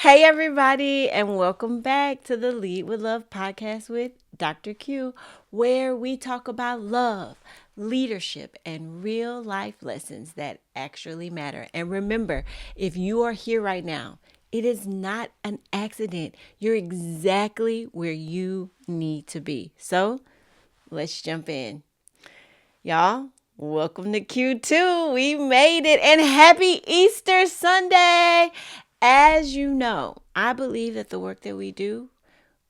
Hey, everybody, and welcome back to the Lead with Love podcast with Dr. Q, where we talk about love, leadership, and real life lessons that actually matter. And remember, if you are here right now, it is not an accident. You're exactly where you need to be. So let's jump in. Y'all, welcome to Q2. We made it, and happy Easter Sunday. As you know, I believe that the work that we do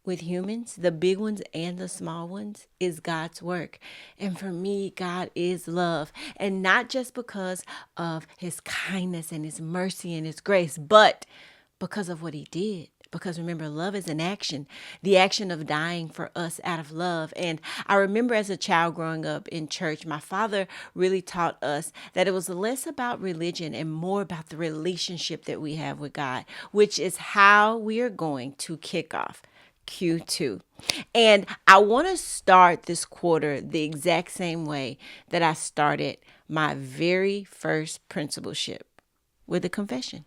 with humans, the big ones and the small ones, is God's work. And for me, God is love. And not just because of his kindness and his mercy and his grace, but because of what he did. Because remember, love is an action, the action of dying for us out of love. And I remember as a child growing up in church, my father really taught us that it was less about religion and more about the relationship that we have with God, which is how we are going to kick off Q2. And I want to start this quarter the exact same way that I started my very first principalship, with a confession.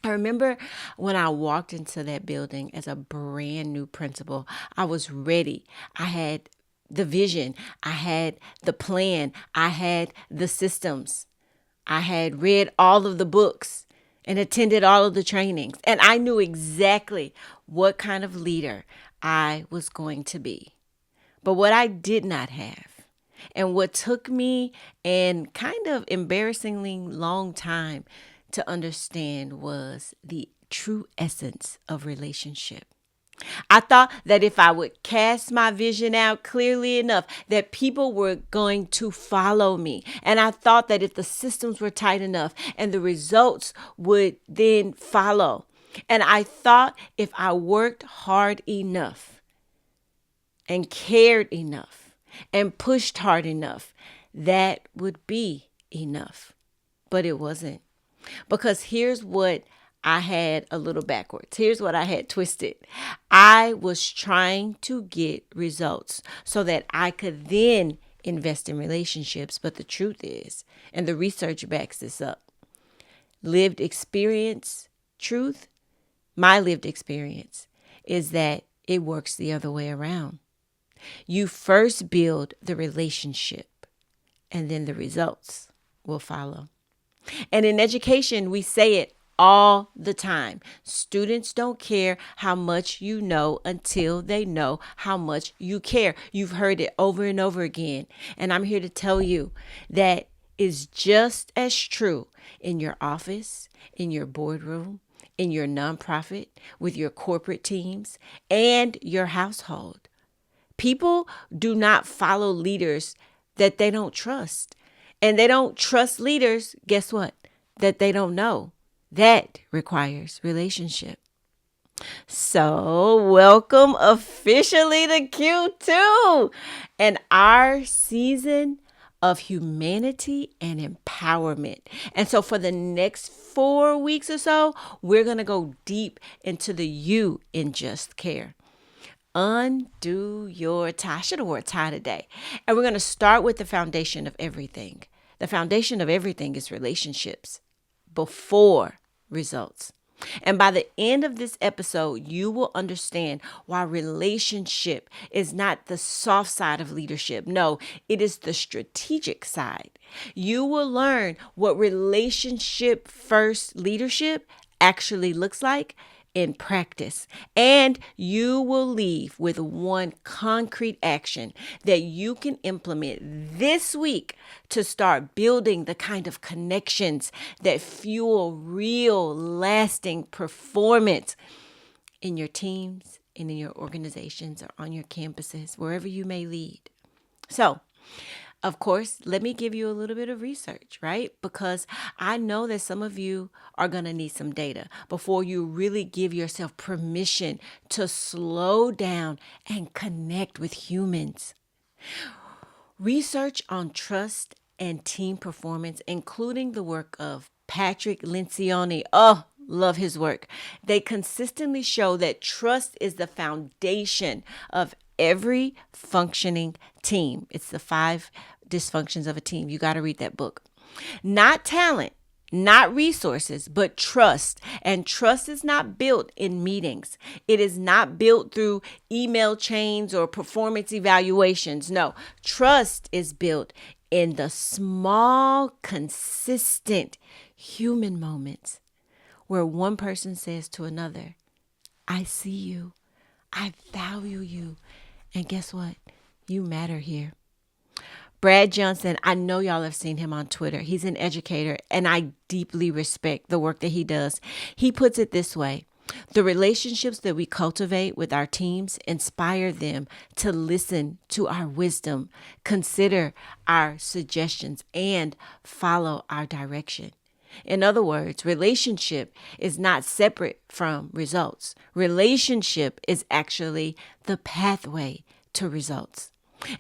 I remember when I walked into that building as a brand new principal, I was ready. I had the vision, I had the plan, I had the systems, I had read all of the books and attended all of the trainings, and I knew exactly what kind of leader I was going to be. But what I did not have, and what took me an kind of embarrassingly long time to understand, was the true essence of relationship. I thought that if I would cast my vision out clearly enough, that people were going to follow me. And I thought that if the systems were tight enough and the results would then follow. And I thought if I worked hard enough and cared enough and pushed hard enough, that would be enough. But it wasn't. Because here's what I had a little backwards. Here's what I had twisted. I was trying to get results so that I could then invest in relationships. But the truth is, and the research backs this up, lived experience, truth, my lived experience is that it works the other way around. You first build the relationship, and then the results will follow. And in education, we say it all the time. Students don't care how much you know until they know how much you care. You've heard it over and over again. And I'm here to tell you that is just as true in your office, in your boardroom, in your nonprofit, with your corporate teams, and your household. People do not follow leaders that they don't trust. And they don't trust leaders, guess what? That they don't know. That requires relationship. So, welcome officially to Q2 and our season of humanity and empowerment. And so, for the next 4 weeks or so, we're going to go deep into the you in just care. Undo your tie. I should have wore a tie today. And we're going to start with the foundation of everything. The foundation of everything is relationships before results. And by the end of this episode, you will understand why relationship is not the soft side of leadership. No, it is the strategic side. You will learn what relationship first leadership actually looks like in practice. And you will leave with one concrete action that you can implement this week to start building the kind of connections that fuel real, lasting performance in your teams and in your organizations or on your campuses, wherever you may lead. So, of course, let me give you a little bit of research, right? Because I know that some of you are going to need some data before you really give yourself permission to slow down and connect with humans. Research on trust and team performance, including the work of Patrick Lencioni. Oh, love his work. They consistently show that trust is the foundation of every functioning team. It's the 5 dysfunctions of a team. You got to read that book. Not talent, not resources, but trust. And trust is not built in meetings. It is not built through email chains or performance evaluations. No, trust is built in the small, consistent human moments where one person says to another, I see you, I value you, and guess what? You matter here. Brad Johnson, I know y'all have seen him on Twitter. He's an educator, and I deeply respect the work that he does. He puts it this way: the relationships that we cultivate with our teams inspire them to listen to our wisdom, consider our suggestions, and follow our direction. In other words, relationship is not separate from results. Relationship is actually the pathway to results.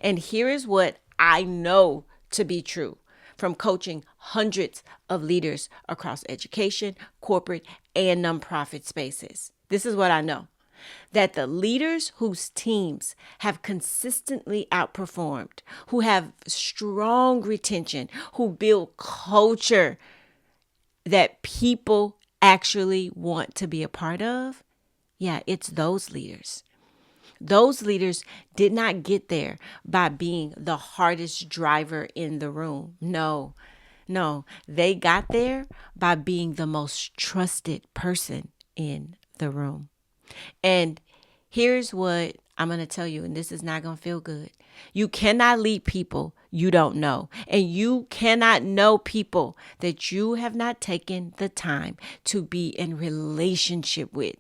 And here is what I know to be true from coaching hundreds of leaders across education, corporate, and nonprofit spaces. This is what I know: that the leaders whose teams have consistently outperformed, who have strong retention, who build culture that people actually want to be a part of, yeah, it's those leaders. Those leaders did not get there by being the hardest driver in the room. No, no, they got there by being the most trusted person in the room. And here's what I'm going to tell you, and this is not going to feel good. You cannot lead people you don't know, and you cannot know people that you have not taken the time to be in relationship with.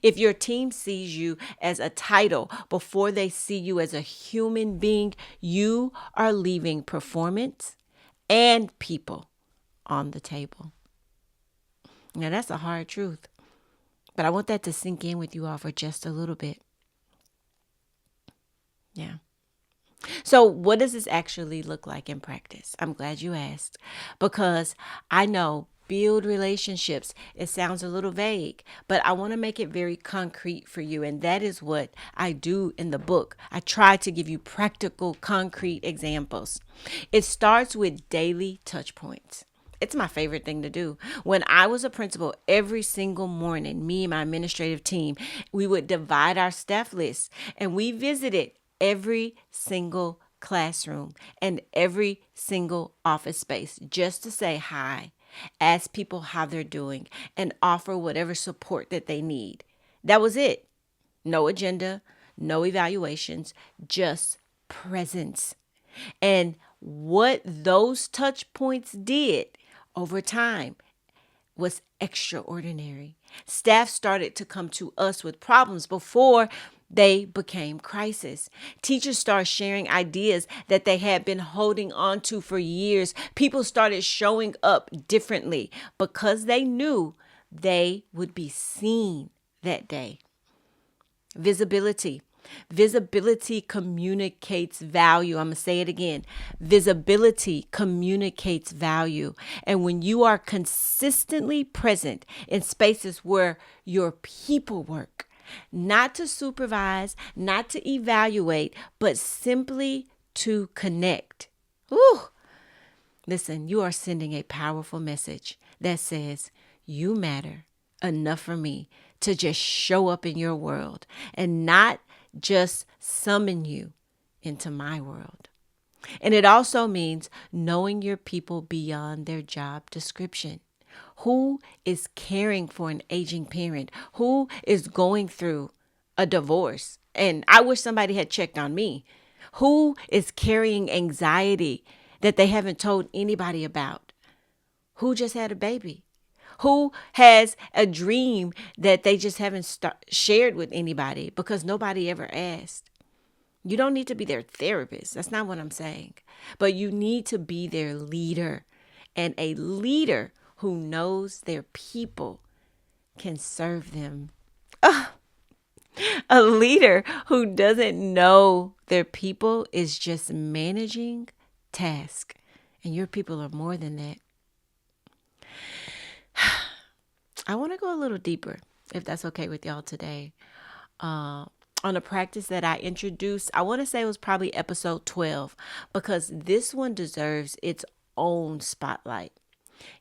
If your team sees you as a title before they see you as a human being, you are leaving performance and people on the table. Now, that's a hard truth, but I want that to sink in with you all for just a little bit. Yeah. So what does this actually look like in practice? I'm glad you asked, because I know build relationships, it sounds a little vague, but I want to make it very concrete for you. And that is what I do in the book. I try to give you practical, concrete examples. It starts with daily touch points. It's my favorite thing to do. When I was a principal, every single morning, me and my administrative team, we would divide our staff list and we visited every single classroom and every single office space just to say hi, ask people how they're doing, and offer whatever support that they need. That was it. No agenda, no evaluations, just presence. And what those touch points did over time was extraordinary. Staff started to come to us with problems before they became crisis. Teachers started sharing ideas that they had been holding on to for years. People started showing up differently because they knew they would be seen that day. Visibility. Visibility communicates value. I'm going to say it again. Visibility communicates value. And when you are consistently present in spaces where your people work, not to supervise, not to evaluate, but simply to connect. Whew. Listen, you are sending a powerful message that says, you matter enough for me to just show up in your world and not just summon you into my world. And it also means knowing your people beyond their job description. Who is caring for an aging parent? Who is going through a divorce? And I wish somebody had checked on me. Who is carrying anxiety that they haven't told anybody about? Who just had a baby? Who has a dream that they just haven't shared with anybody because nobody ever asked? You don't need to be their therapist. That's not what I'm saying. But you need to be their leader. And a leader who knows their people can serve them. A leader who doesn't know their people is just managing tasks. And your people are more than that. I want to go a little deeper, if that's okay with y'all today, on a practice that I introduced. I want to say it was probably episode 12, because this one deserves its own spotlight.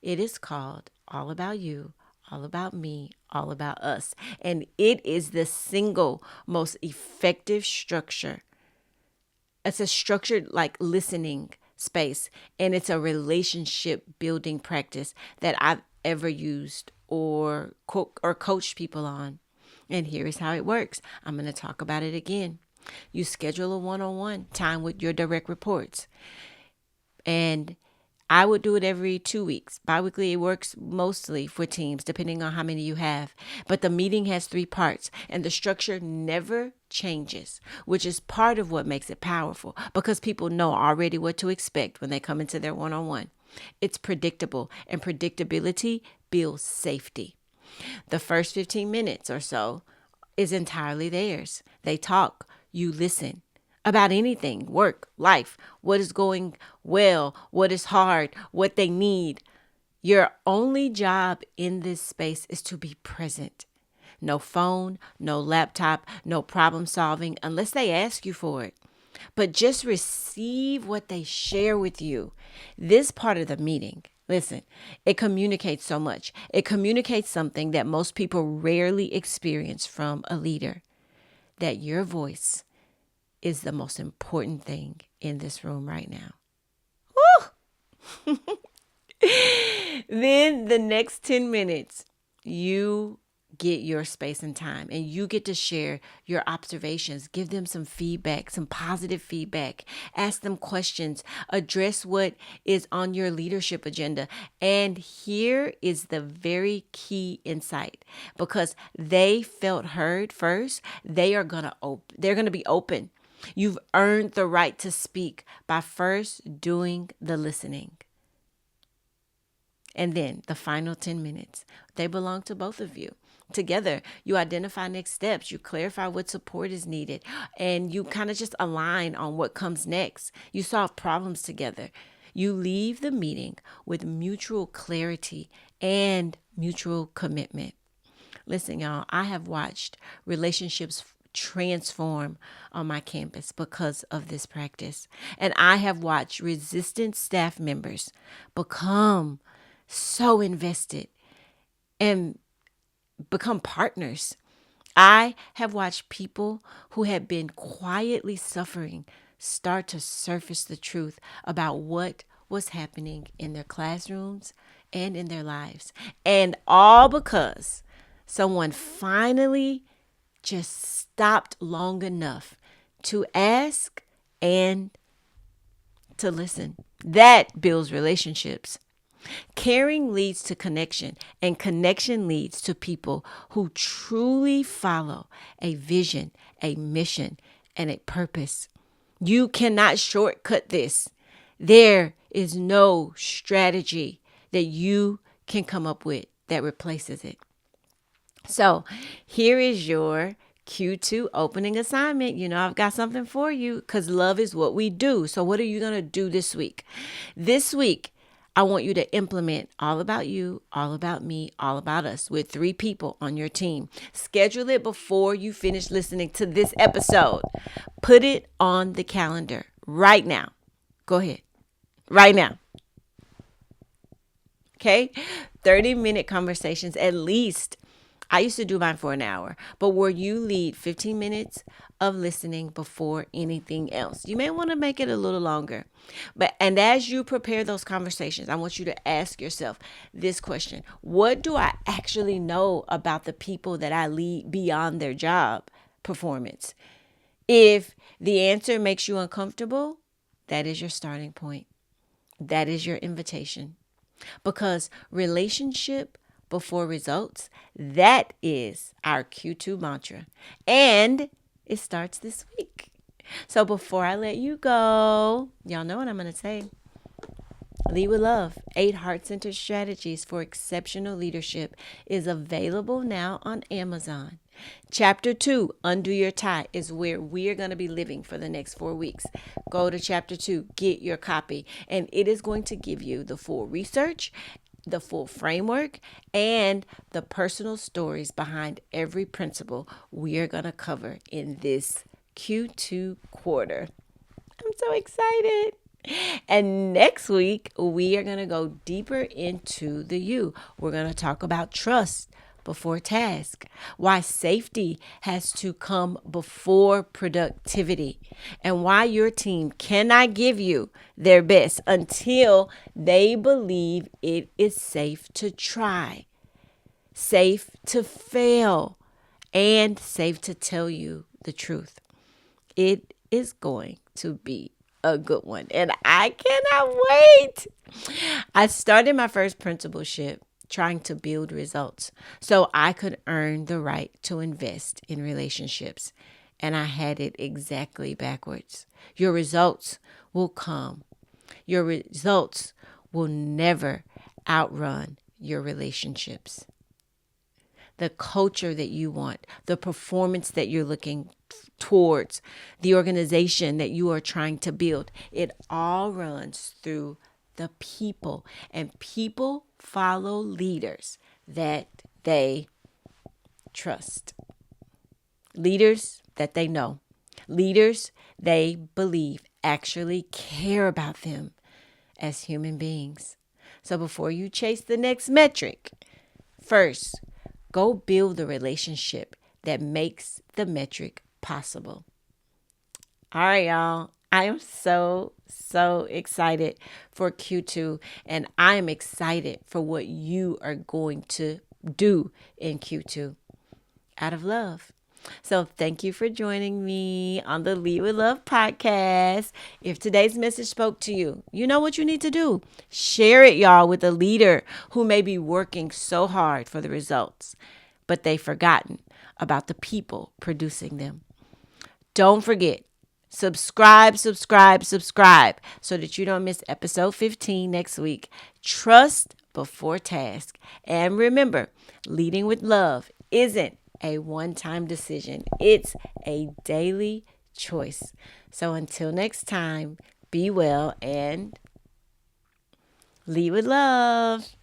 It is called All About You, All About Me, All About Us. And it is the single most effective structure. It's a structured, like, listening space, and it's a relationship building practice that I've ever used or coached people on. And here is how it works. I'm going to talk about it again. You schedule a one-on-one time with your direct reports. And I would do it every 2 weeks. Biweekly, it works mostly for teams, depending on how many you have. But the meeting has 3 parts, and the structure never changes, which is part of what makes it powerful because people know already what to expect when they come into their one-on-one. It's predictable, and predictability builds safety. The first 15 minutes or so is entirely theirs. They talk, you listen about anything, work, life, what is going well, what is hard, what they need. Your only job in this space is to be present. No phone, no laptop, no problem solving unless they ask you for it. But just receive what they share with you. This part of the meeting, listen, it communicates so much. It communicates something that most people rarely experience from a leader, that your voice is the most important thing in this room right now. Woo! Then the next 10 minutes, you get your space and time, and you get to share your observations. Give them some feedback, some positive feedback. Ask them questions. Address what is on your leadership agenda. And here is the very key insight, because they felt heard first. They're going to be open. You've earned the right to speak by first doing the listening. And then the final 10 minutes, they belong to both of you. Together, you identify next steps, you clarify what support is needed, and you kind of just align on what comes next. You solve problems together. You leave the meeting with mutual clarity and mutual commitment. Listen, y'all, I have watched relationships transform on my campus because of this practice. And I have watched resistant staff members become so invested and become partners. I have watched people who had been quietly suffering start to surface the truth about what was happening in their classrooms and in their lives. And all because someone finally just stopped long enough to ask and to listen. That builds relationships. Caring leads to connection, and connection leads to people who truly follow a vision, a mission, and a purpose. You cannot shortcut this. There is no strategy that you can come up with that replaces it. So here is your Q2 opening assignment. You know, I've got something for you because love is what we do. So what are you going to do this week? This week, I want you to implement All About You, All About Me, All About Us with 3 people on your team. Schedule it before you finish listening to this episode. Put it on the calendar right now. Go ahead. Right now. Okay? 30-minute conversations at least. I used to do mine for an hour, but where you lead 15 minutes of listening before anything else. You may want to make it a little longer. And as you prepare those conversations, I want you to ask yourself this question. What do I actually know about the people that I lead beyond their job performance? If the answer makes you uncomfortable, that is your starting point. That is your invitation. Because relationship before results, that is our Q2 mantra. And it starts this week. So before I let you go, y'all know what I'm going to say. Lead with Love, 8 Heart-Centered Strategies for Exceptional Leadership is available now on Amazon. Chapter 2, Undo Your Tie, is where we're going to be living for the next 4 weeks. Go to Chapter 2, get your copy, and it is going to give you the full research, the full framework, and the personal stories behind every principle we are going to cover in this Q2 quarter. I'm so excited. And next week, we are going to go deeper into the you. We're going to talk about trust before task, why safety has to come before productivity, and why your team cannot give you their best until they believe it is safe to try, safe to fail, and safe to tell you the truth. It is going to be a good one, and I cannot wait. I started my first principalship trying to build results so I could earn the right to invest in relationships. And I had it exactly backwards. Your results will come. Your results will never outrun your relationships. The culture that you want, the performance that you're looking towards, the organization that you are trying to build. It all runs through the people, and people follow leaders that they trust, leaders that they know, leaders they believe actually care about them as human beings. So before you chase the next metric, first, go build the relationship that makes the metric possible. All right, y'all. I am so excited for Q2, and I am excited for what you are going to do in Q2 out of love. So thank you for joining me on the Lead with Love podcast. If today's message spoke to you, you know what you need to do. Share it, y'all, with a leader who may be working so hard for the results, but they've forgotten about the people producing them. Don't forget, subscribe so that you don't miss episode 15 next week. Trust before task. And remember, leading with love isn't a one-time decision. It's a daily choice. So until next time, be well and lead with love.